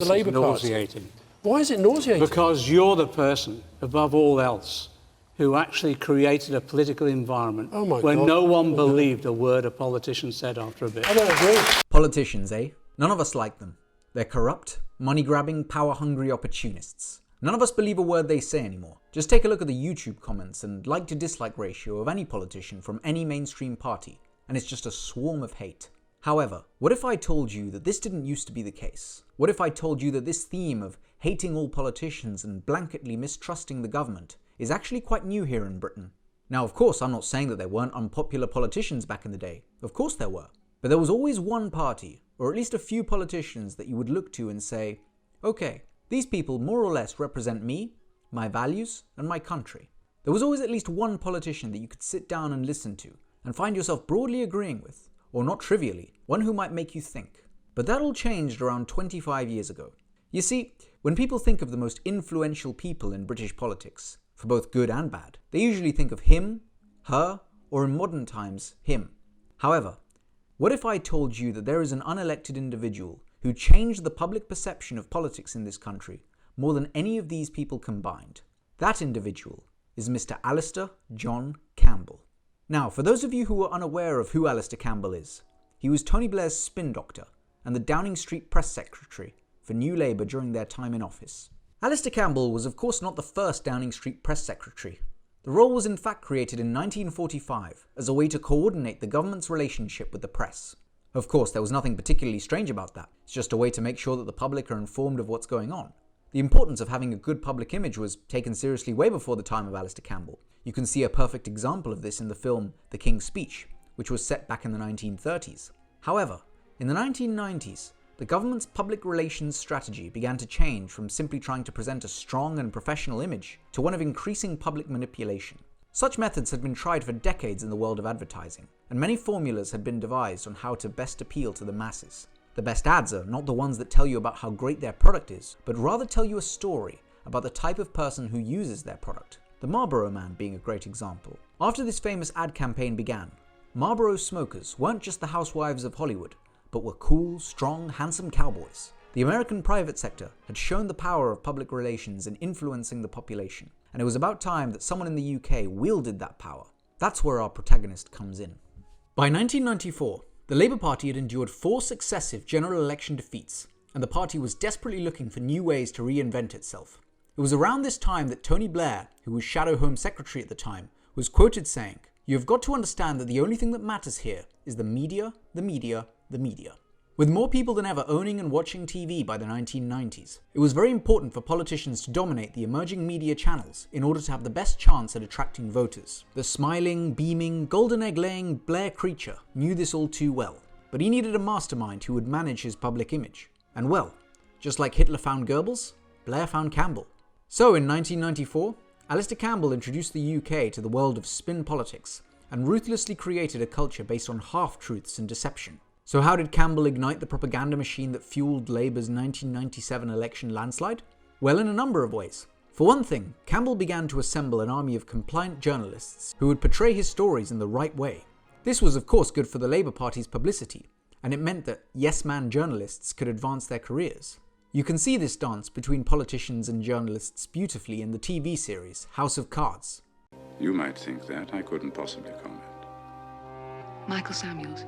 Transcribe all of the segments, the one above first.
The Labour Party. Nauseating. Why is it nauseating? Because you're the person, above all else, who actually created a political environment where no one believed a word a politician said after a bit. I don't agree. Politicians, eh? None of us like them. They're corrupt, money-grabbing, power-hungry opportunists. None of us believe a word they say anymore. Just take a look at the YouTube comments and like-to-dislike ratio of any politician from any mainstream party, and it's just a swarm of hate. However, what if I told you that this didn't used to be the case? What if I told you that this theme of hating all politicians and blanketly mistrusting the government is actually quite new here in Britain? Now, of course, I'm not saying that there weren't unpopular politicians back in the day. Of course there were. But there was always one party, or at least a few politicians that you would look to and say, okay, these people more or less represent me, my values, and my country. There was always at least one politician that you could sit down and listen to and find yourself broadly agreeing with, or not trivially, one who might make you think. But that all changed around 25 years ago. You see, when people think of the most influential people in British politics, for both good and bad, they usually think of him, her, or in modern times, him. However, what if I told you that there is an unelected individual who changed the public perception of politics in this country more than any of these people combined? That individual is Mr. Alastair John Campbell. Now, for those of you who are unaware of who Alastair Campbell is, he was Tony Blair's spin doctor and the Downing Street press secretary for New Labour during their time in office. Alastair Campbell was of course not the first Downing Street press secretary. The role was in fact created in 1945 as a way to coordinate the government's relationship with the press. Of course, there was nothing particularly strange about that. It's just a way to make sure that the public are informed of what's going on. The importance of having a good public image was taken seriously way before the time of Alastair Campbell. You can see a perfect example of this in the film The King's Speech, which was set back in the 1930s. However, in the 1990s, the government's public relations strategy began to change from simply trying to present a strong and professional image to one of increasing public manipulation. Such methods had been tried for decades in the world of advertising, and many formulas had been devised on how to best appeal to the masses. The best ads are not the ones that tell you about how great their product is, but rather tell you a story about the type of person who uses their product. The Marlboro Man being a great example. After this famous ad campaign began, Marlboro smokers weren't just the housewives of Hollywood, but were cool, strong, handsome cowboys. The American private sector had shown the power of public relations in influencing the population, and it was about time that someone in the UK wielded that power. That's where our protagonist comes in. By 1994, the Labour Party had endured 4 successive general election defeats, and the party was desperately looking for new ways to reinvent itself. It was around this time that Tony Blair, who was Shadow Home Secretary at the time, was quoted saying, "You have got to understand that the only thing that matters here is the media, the media, the media." With more people than ever owning and watching TV by the 1990s, it was very important for politicians to dominate the emerging media channels in order to have the best chance at attracting voters. The smiling, beaming, golden egg-laying Blair creature knew this all too well, but he needed a mastermind who would manage his public image. And well, just like Hitler found Goebbels, Blair found Campbell. So in 1994, Alastair Campbell introduced the UK to the world of spin politics and ruthlessly created a culture based on half-truths and deception. So how did Campbell ignite the propaganda machine that fueled Labour's 1997 election landslide? Well, in a number of ways. For one thing, Campbell began to assemble an army of compliant journalists who would portray his stories in the right way. This was of course good for the Labour Party's publicity, and it meant that yes-man journalists could advance their careers. You can see this dance between politicians and journalists beautifully in the TV series House of Cards. You might think that. I couldn't possibly comment. Michael Samuels.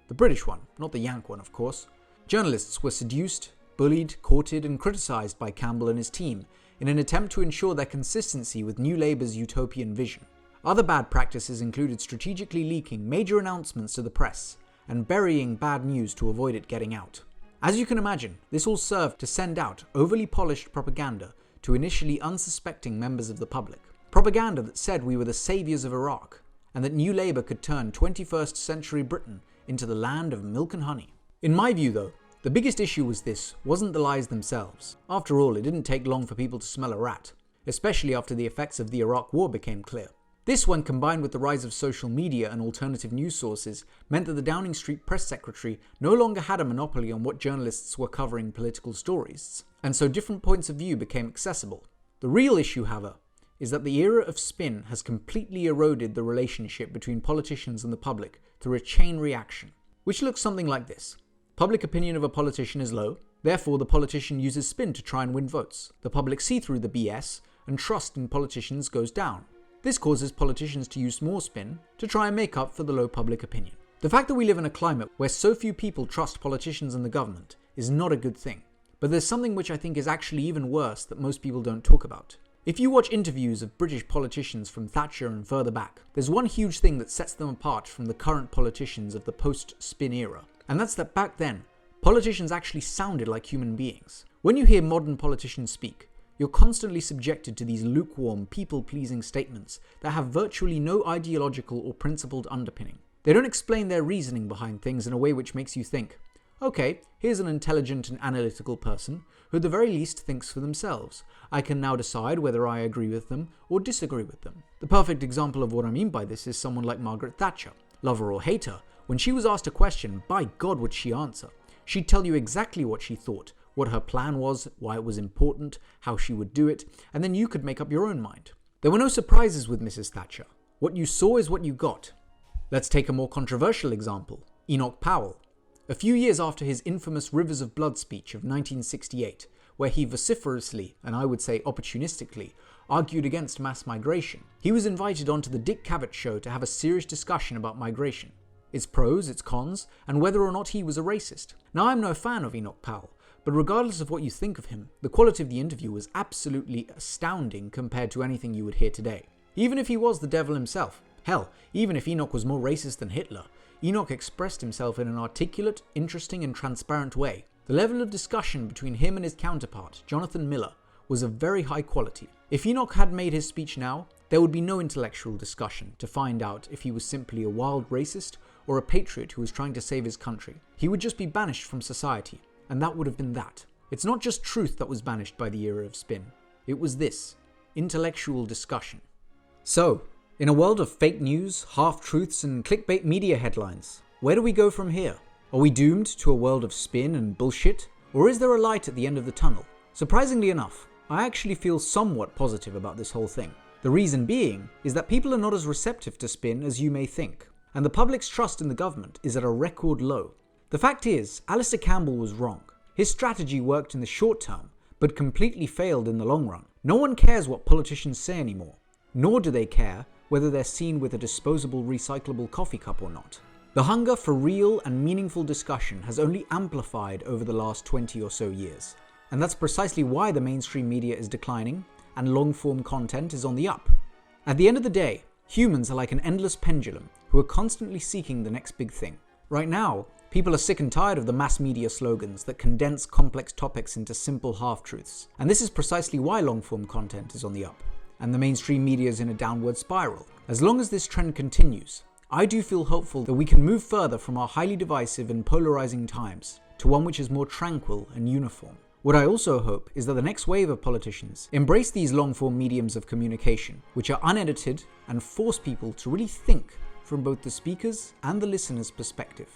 The British one, not the Yank one, of course. Journalists were seduced, bullied, courted, and criticised by Campbell and his team in an attempt to ensure their consistency with New Labour's utopian vision. Other bad practices included strategically leaking major announcements to the press and burying bad news to avoid it getting out. As you can imagine, this all served to send out overly polished propaganda to initially unsuspecting members of the public. Propaganda that said we were the saviours of Iraq, and that New Labour could turn 21st century Britain into the land of milk and honey. In my view though, the biggest issue wasn't the lies themselves. After all, it didn't take long for people to smell a rat, especially after the effects of the Iraq War became clear. This, when combined with the rise of social media and alternative news sources, meant that the Downing Street press secretary no longer had a monopoly on what journalists were covering political stories, and so different points of view became accessible. The real issue, however, is that the era of spin has completely eroded the relationship between politicians and the public through a chain reaction, which looks something like this. Public opinion of a politician is low, Therefore, the politician uses spin to try and win votes. The public see through the BS, and trust in politicians goes down. This causes politicians to use more spin to try and make up for the low public opinion. The fact that we live in a climate where so few people trust politicians and the government is not a good thing. But there's something which I think is actually even worse that most people don't talk about. If you watch interviews of British politicians from Thatcher and further back, there's one huge thing that sets them apart from the current politicians of the post-spin era. And that's that back then, politicians actually sounded like human beings. When you hear modern politicians speak, you're constantly subjected to these lukewarm, people-pleasing statements that have virtually no ideological or principled underpinning. They don't explain their reasoning behind things in a way which makes you think, okay, here's an intelligent and analytical person who at the very least thinks for themselves. I can now decide whether I agree with them or disagree with them. The perfect example of what I mean by this is someone like Margaret Thatcher. Love her or hate her, when she was asked a question, by God would she answer. She'd tell you exactly what she thought, what her plan was, why it was important, how she would do it, and then you could make up your own mind. There were no surprises with Mrs. Thatcher. What you saw is what you got. Let's take a more controversial example, Enoch Powell. A few years after his infamous Rivers of Blood speech of 1968, where he vociferously, and I would say opportunistically, argued against mass migration, he was invited onto the Dick Cavett show to have a serious discussion about migration, its pros, its cons, and whether or not he was a racist. Now, I'm no fan of Enoch Powell, but regardless of what you think of him, the quality of the interview was absolutely astounding compared to anything you would hear today. Even if he was the devil himself, hell, even if Enoch was more racist than Hitler, Enoch expressed himself in an articulate, interesting, and transparent way. The level of discussion between him and his counterpart, Jonathan Miller, was of very high quality. If Enoch had made his speech now, there would be no intellectual discussion to find out if he was simply a wild racist or a patriot who was trying to save his country. He would just be banished from society, and that would have been that. It's not just truth that was banished by the era of spin. It was this, intellectual discussion. So, in a world of fake news, half-truths, and clickbait media headlines, where do we go from here? Are we doomed to a world of spin and bullshit? Or is there a light at the end of the tunnel? Surprisingly enough, I actually feel somewhat positive about this whole thing. The reason being is that people are not as receptive to spin as you may think, and the public's trust in the government is at a record low. The fact is, Alastair Campbell was wrong. His strategy worked in the short term, but completely failed in the long run. No one cares what politicians say anymore, nor do they care whether they're seen with a disposable recyclable coffee cup or not. The hunger for real and meaningful discussion has only amplified over the last 20 or so years. And that's precisely why the mainstream media is declining and long-form content is on the up. At the end of the day, humans are like an endless pendulum who are constantly seeking the next big thing. Right now, people are sick and tired of the mass media slogans that condense complex topics into simple half-truths. And this is precisely why long-form content is on the up, and the mainstream media is in a downward spiral. As long as this trend continues, I do feel hopeful that we can move further from our highly divisive and polarizing times to one which is more tranquil and uniform. What I also hope is that the next wave of politicians embrace these long-form mediums of communication, which are unedited and force people to really think from both the speaker's and the listener's perspective.